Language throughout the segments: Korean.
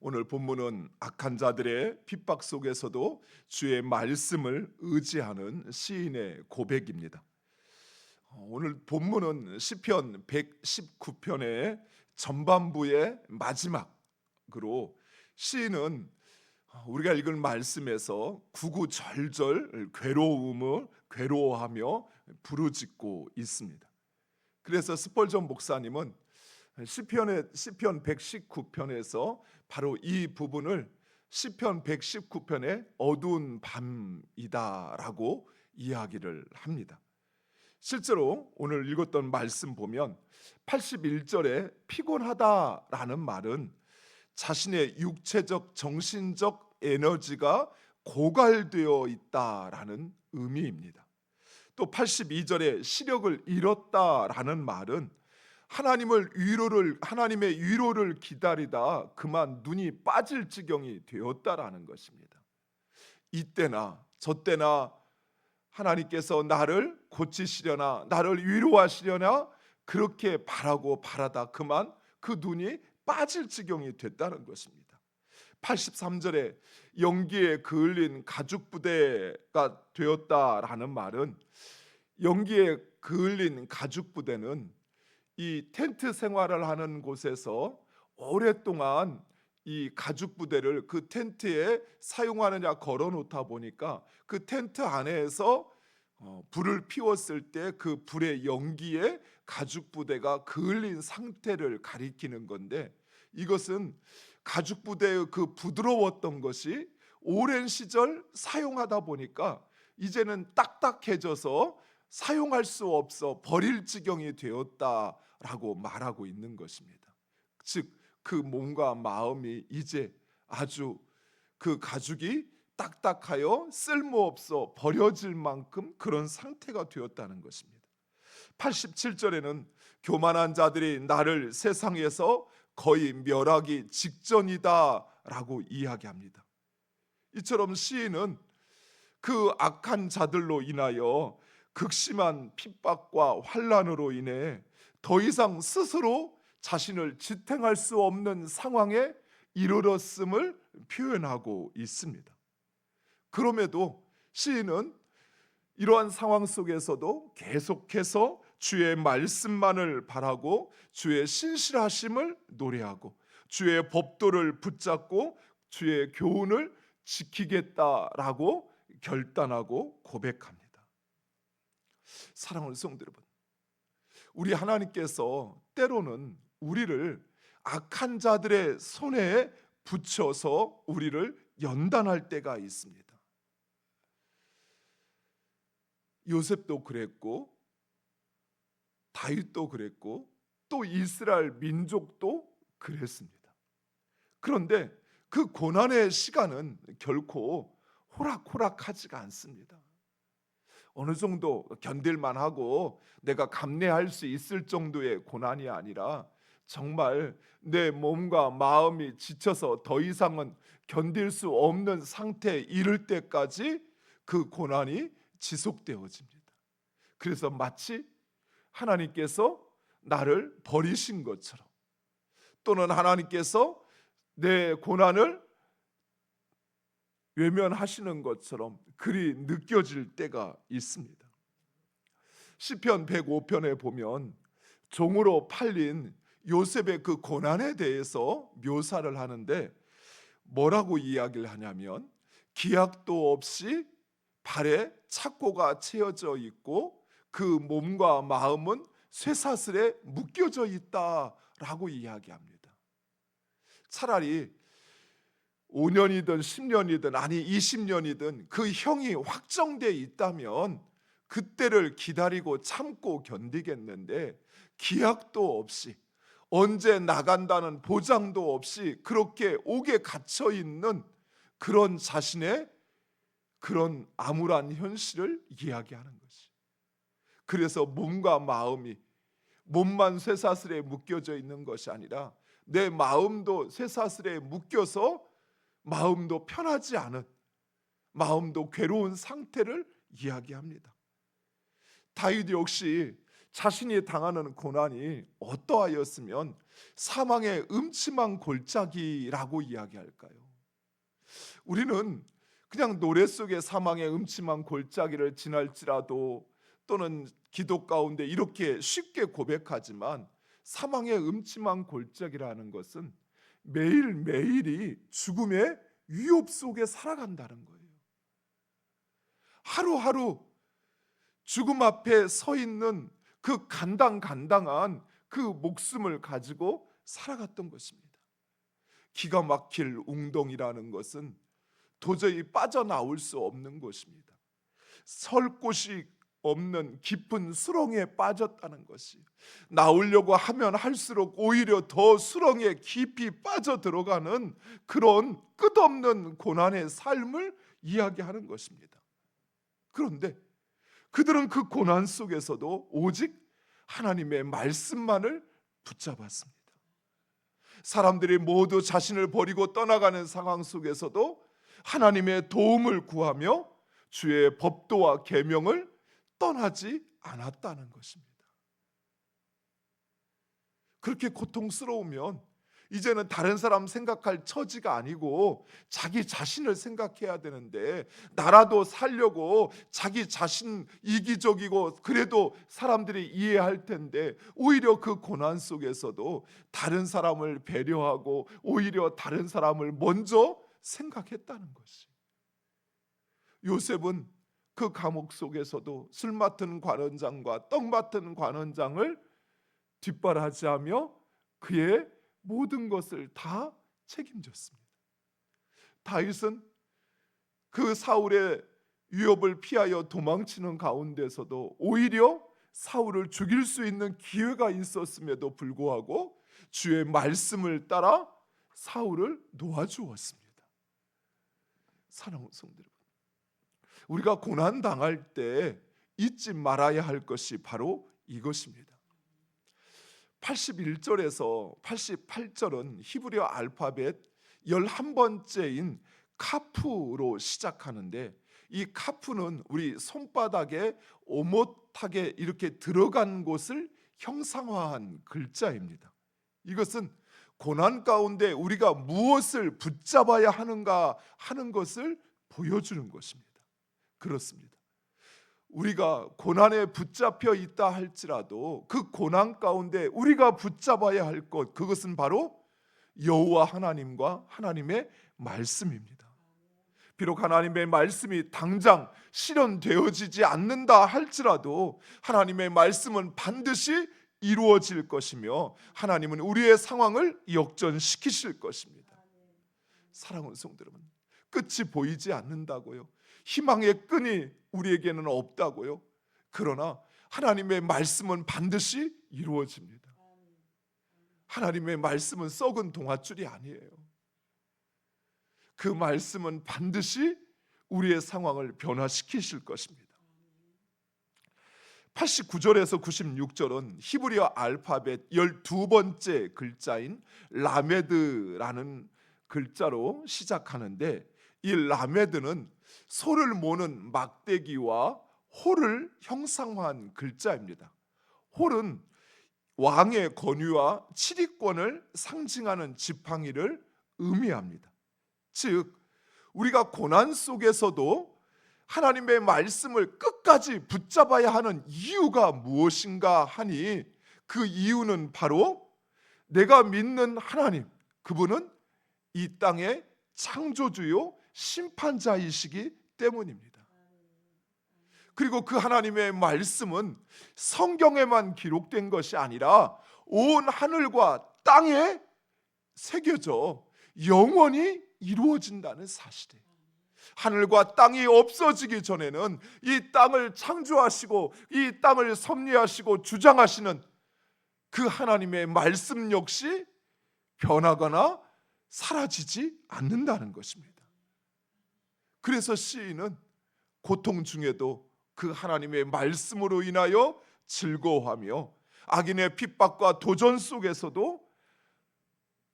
오늘 본문은 악한 자들의 핍박 속에서도 주의 말씀을 의지하는 시인의 고백입니다. 오늘 본문은 시편 119편의 전반부의 마지막으로 시인은 우리가 읽은 말씀에서 구구절절 괴로워하며 부르짖고 있습니다. 그래서 스펄전 목사님은 시편 119편에서 바로 이 부분을 시편 119편의 어두운 밤이다라고 이야기를 합니다. 실제로 오늘 읽었던 말씀 보면 81절에 피곤하다라는 말은 자신의 육체적 정신적 에너지가 고갈되어 있다라는 의미입니다. 또 82절에 시력을 잃었다라는 말은 하나님의 위로를 기다리다 그만 눈이 빠질 지경이 되었다라는 것입니다. 이때나 저때나 하나님께서 나를 고치시려나 나를 위로하시려나 그렇게 바라다 그만 그 눈이 빠질 지경이 됐다는 것입니다. 83절에 연기에 그을린 가죽 부대가 되었다라는 말은 연기에 그을린 가죽 부대는 이 텐트 생활을 하는 곳에서 오랫동안 이 가죽 부대를 그 텐트에 사용하느냐 걸어 놓다 보니까 그 텐트 안에서 불을 피웠을 때 그 불의 연기에 가죽 부대가 그을린 상태를 가리키는 건데, 이것은 가죽 부대의 그 부드러웠던 것이 오랜 시절 사용하다 보니까 이제는 딱딱해져서 사용할 수 없어 버릴 지경이 되었다라고 말하고 있는 것입니다. 즉 그 몸과 마음이 이제 아주 그 가죽이 딱딱하여 쓸모없어 버려질 만큼 그런 상태가 되었다는 것입니다. 87절에는 교만한 자들이 나를 세상에서 거의 멸하기 직전이다라고 이야기합니다. 이처럼 시인은 그 악한 자들로 인하여 극심한 핍박과 환난으로 인해 더 이상 스스로 자신을 지탱할 수 없는 상황에 이르렀음을 표현하고 있습니다. 그럼에도 시인은 이러한 상황 속에서도 계속해서 주의 말씀만을 바라고 주의 신실하심을 노래하고 주의 법도를 붙잡고 주의 교훈을 지키겠다라고 결단하고 고백합니다. 사랑하는 성도 여러분, 우리 하나님께서 때로는 우리를 악한 자들의 손에 붙여서 우리를 연단할 때가 있습니다. 요셉도 그랬고 다윗도 그랬고 또 이스라엘 민족도 그랬습니다. 그런데 그 고난의 시간은 결코 호락호락하지가 않습니다. 어느 정도 견딜만 하고 내가 감내할 수 있을 정도의 고난이 아니라 정말 내 몸과 마음이 지쳐서 더 이상은 견딜 수 없는 상태에 이를 때까지 그 고난이 지속되어집니다. 그래서 마치 하나님께서 나를 버리신 것처럼, 또는 하나님께서 내 고난을 외면하시는 것처럼 그리 느껴질 때가 있습니다. 시편 105편에 보면 종으로 팔린 요셉의 그 고난에 대해서 묘사를 하는데 뭐라고 이야기를 하냐면, 기약도 없이 발에 착고가 채워져 있고 그 몸과 마음은 쇠사슬에 묶여져 있다라고 이야기합니다. 차라리 5년이든 10년이든 아니 20년이든 그 형이 확정돼 있다면 그때를 기다리고 참고 견디겠는데, 기약도 없이 언제 나간다는 보장도 없이 그렇게 옥에 갇혀 있는 그런 자신의 그런 암울한 현실을 이야기하는 것이. 그래서 몸과 마음이, 몸만 쇠사슬에 묶여져 있는 것이 아니라 내 마음도 쇠사슬에 묶여서 마음도 편하지 않은, 마음도 괴로운 상태를 이야기합니다. 다윗 역시 자신이 당하는 고난이 어떠하였으면 사망의 음침한 골짜기라고 이야기할까요? 우리는 그냥 노래 속에 사망의 음침한 골짜기를 지날지라도 또는 기도 가운데 이렇게 쉽게 고백하지만 사망의 음침한 골짜기라는 것은 매일매일이 죽음의 위협 속에 살아간다는 거예요. 하루하루 죽음 앞에 서 있는 그 간당간당한 그 목숨을 가지고 살아갔던 것입니다. 기가 막힐 웅덩이라는 것은 도저히 빠져나올 수 없는 것입니다. 설 곳이 없는 깊은 수렁에 빠졌다는 것이, 나오려고 하면 할수록 오히려 더 수렁에 깊이 빠져 들어가는 그런 끝없는 고난의 삶을 이야기하는 것입니다. 그런데 그들은 그 고난 속에서도 오직 하나님의 말씀만을 붙잡았습니다. 사람들이 모두 자신을 버리고 떠나가는 상황 속에서도 하나님의 도움을 구하며 주의 법도와 계명을 떠나지 않았다는 것입니다. 그렇게 고통스러우면 이제는 다른 사람 생각할 처지가 아니고 자기 자신을 생각해야 되는데, 나라도 살려고 자기 자신 이기적이고 그래도 사람들이 이해할 텐데 오히려 그 고난 속에서도 다른 사람을 배려하고 오히려 다른 사람을 먼저 생각했다는 것이, 요셉은 그 감옥 속에서도 술 맡은 관원장과 떡 맡은 관원장을 뒷바라지하며 그의 모든 것을 다 책임졌습니다. 다윗은 그 사울의 위협을 피하여 도망치는 가운데서도 오히려 사울을 죽일 수 있는 기회가 있었음에도 불구하고 주의 말씀을 따라 사울을 놓아주었습니다. 사랑하는 성도 여러분, 우리가 고난 당할 때 잊지 말아야 할 것이 바로 이것입니다. 81절에서 88절은 히브리어 알파벳 11번째인 카프로 시작하는데, 이 카프는 우리 손바닥에 오못하게 이렇게 들어간 곳을 형상화한 글자입니다. 이것은 고난 가운데 우리가 무엇을 붙잡아야 하는가 하는 것을 보여주는 것입니다. 그렇습니다. 우리가 고난에 붙잡혀 있다 할지라도 그 고난 가운데 우리가 붙잡아야 할 것, 그것은 바로 여호와 하나님과 하나님의 말씀입니다. 비록 하나님의 말씀이 당장 실현되어지지 않는다 할지라도 하나님의 말씀은 반드시 이루어질 것이며 하나님은 우리의 상황을 역전시키실 것입니다. 사랑하는 성도 여러분, 끝이 보이지 않는다고요? 희망의 끈이 우리에게는 없다고요? 그러나 하나님의 말씀은 반드시 이루어집니다. 하나님의 말씀은 썩은 동아줄이 아니에요. 그 말씀은 반드시 우리의 상황을 변화시키실 것입니다. 89절에서 96절은 히브리어 알파벳 12번째 글자인 라메드라는 글자로 시작하는데, 이 라메드는 소를 모는 막대기와 홀을 형상화한 글자입니다. 홀은 왕의 권위와 치리권을 상징하는 지팡이를 의미합니다. 즉, 우리가 고난 속에서도 하나님의 말씀을 끝까지 붙잡아야 하는 이유가 무엇인가 하니, 그 이유는 바로 내가 믿는 하나님, 그분은 이 땅의 창조주요 심판자이시기 때문입니다. 그리고 그 하나님의 말씀은 성경에만 기록된 것이 아니라 온 하늘과 땅에 새겨져 영원히 이루어진다는 사실이에요. 하늘과 땅이 없어지기 전에는 이 땅을 창조하시고 이 땅을 섭리하시고 주장하시는 그 하나님의 말씀 역시 변하거나 사라지지 않는다는 것입니다. 그래서 시인은 고통 중에도 그 하나님의 말씀으로 인하여 즐거워하며 악인의 핍박과 도전 속에서도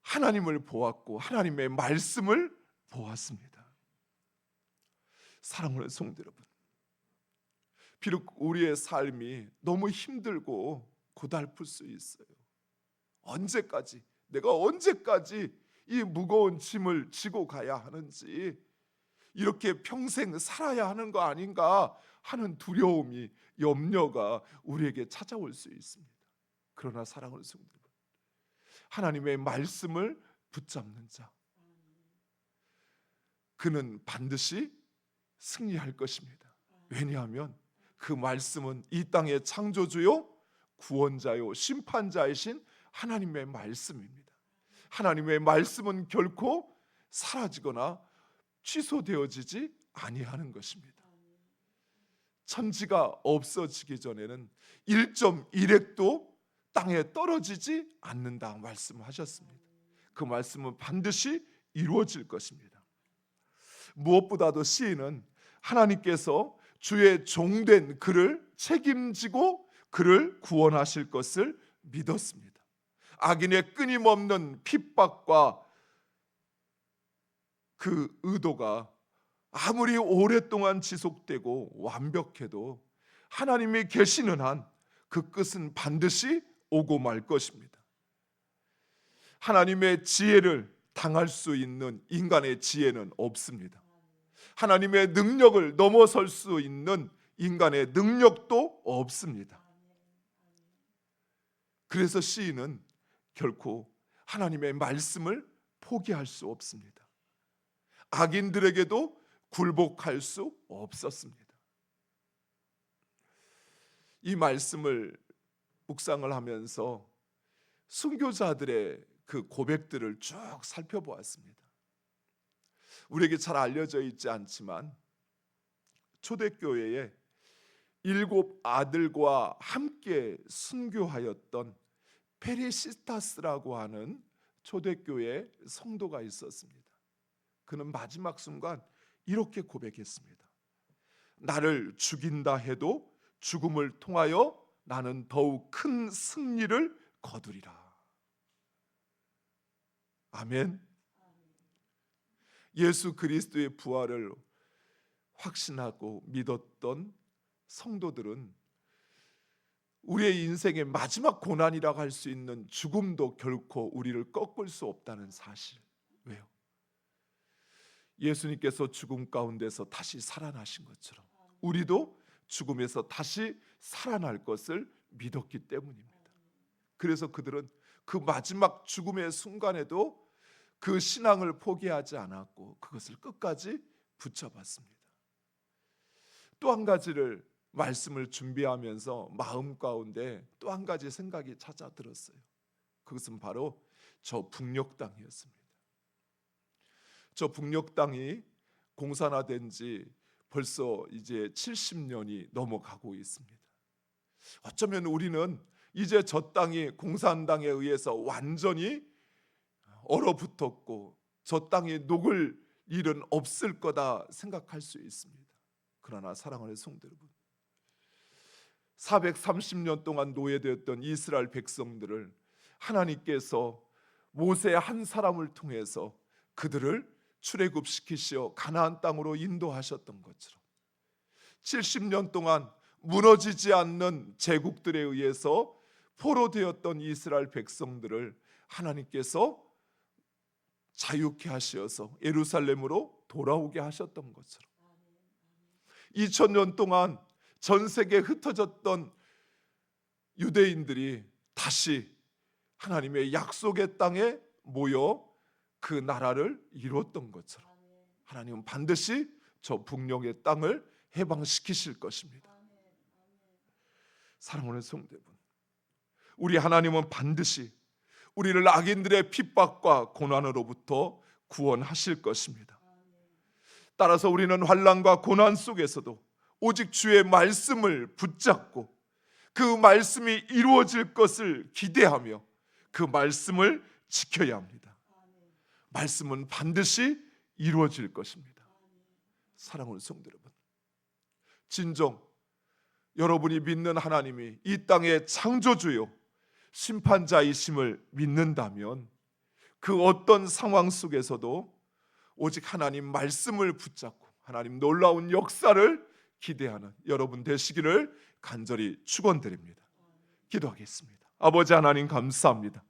하나님을 보았고 하나님의 말씀을 보았습니다. 사랑하는 성도 여러분, 비록 우리의 삶이 너무 힘들고 고달플 수 있어요. 내가 언제까지 이 무거운 짐을 지고 가야 하는지, 이렇게 평생 살아야 하는 거 아닌가 하는 두려움이, 염려가 우리에게 찾아올 수 있습니다. 그러나 사랑하는 성도들, 하나님의 말씀을 붙잡는 자, 그는 반드시 승리할 것입니다. 왜냐하면 그 말씀은 이 땅의 창조주요 구원자요 심판자이신 하나님의 말씀입니다. 하나님의 말씀은 결코 사라지거나 취소되어지지 아니하는 것입니다. 천지가 없어지기 전에는 1.1핵도 땅에 떨어지지 않는다 말씀하셨습니다. 그 말씀은 반드시 이루어질 것입니다. 무엇보다도 시인은 하나님께서 주의 종된 그를 책임지고 그를 구원하실 것을 믿었습니다. 악인의 끊임없는 핍박과 그 의도가 아무리 오랫동안 지속되고 완벽해도 하나님이 계시는 한 그 끝은 반드시 오고 말 것입니다. 하나님의 지혜를 당할 수 있는 인간의 지혜는 없습니다. 하나님의 능력을 넘어설 수 있는 인간의 능력도 없습니다. 그래서 시인은 결코 하나님의 말씀을 포기할 수 없습니다. 악인들에게도 굴복할 수 없었습니다. 이 말씀을 묵상을 하면서 순교자들의 그 고백들을 쭉 살펴보았습니다. 우리에게 잘 알려져 있지 않지만 초대교회에 7 아들과 함께 순교하였던 페리시스타스라고 하는 초대교회 성도가 있었습니다. 그는 마지막 순간 이렇게 고백했습니다. 나를 죽인다 해도 죽음을 통하여 나는 더욱 큰 승리를 거두리라. 아멘. 예수 그리스도의 부활을 확신하고 믿었던 성도들은 우리의 인생의 마지막 고난이라고 할 수 있는 죽음도 결코 우리를 꺾을 수 없다는 사실. 왜요? 예수님께서 죽음 가운데서 다시 살아나신 것처럼 우리도 죽음에서 다시 살아날 것을 믿었기 때문입니다. 그래서 그들은 그 마지막 죽음의 순간에도 그 신앙을 포기하지 않았고 그것을 끝까지 붙잡았습니다. 또 한 가지를 말씀을 준비하면서 마음 가운데 또 한 가지 생각이 찾아들었어요. 그것은 바로 저 북녘 땅이었습니다. 저 북녘 땅이 공산화된 지 벌써 이제 70년이 넘어가고 있습니다. 어쩌면 우리는 이제 저 땅이 공산당에 의해서 완전히 얼어붙었고 저 땅이 녹을 일은 없을 거다 생각할 수 있습니다. 그러나 사랑하는 성도 여러분, 430년 동안 노예되었던 이스라엘 백성들을 하나님께서 모세 한 사람을 통해서 그들을 출애굽시키시어 가나안 땅으로 인도하셨던 것처럼 70년 동안 무너지지 않는 제국들에 의해서 포로되었던 이스라엘 백성들을 하나님께서 자유케 하시어서 예루살렘으로 돌아오게 하셨던 것처럼 2000년 동안 전 세계에 흩어졌던 유대인들이 다시 하나님의 약속의 땅에 모여 그 나라를 이뤘던 것처럼 하나님은 반드시 저 북녘의 땅을 해방시키실 것입니다. 사랑하는 성도 여러분, 우리 하나님은 반드시 우리를 악인들의 핍박과 고난으로부터 구원하실 것입니다. 따라서 우리는 환난과 고난 속에서도 오직 주의 말씀을 붙잡고 그 말씀이 이루어질 것을 기대하며 그 말씀을 지켜야 합니다. 말씀은 반드시 이루어질 것입니다. 사랑하는 성도 여러분, 진정 여러분이 믿는 하나님이 이 땅의 창조주요 심판자이심을 믿는다면 그 어떤 상황 속에서도 오직 하나님 말씀을 붙잡고 하나님 놀라운 역사를 기대하는 여러분 되시기를 간절히 축원드립니다. 기도하겠습니다. 아버지 하나님 감사합니다.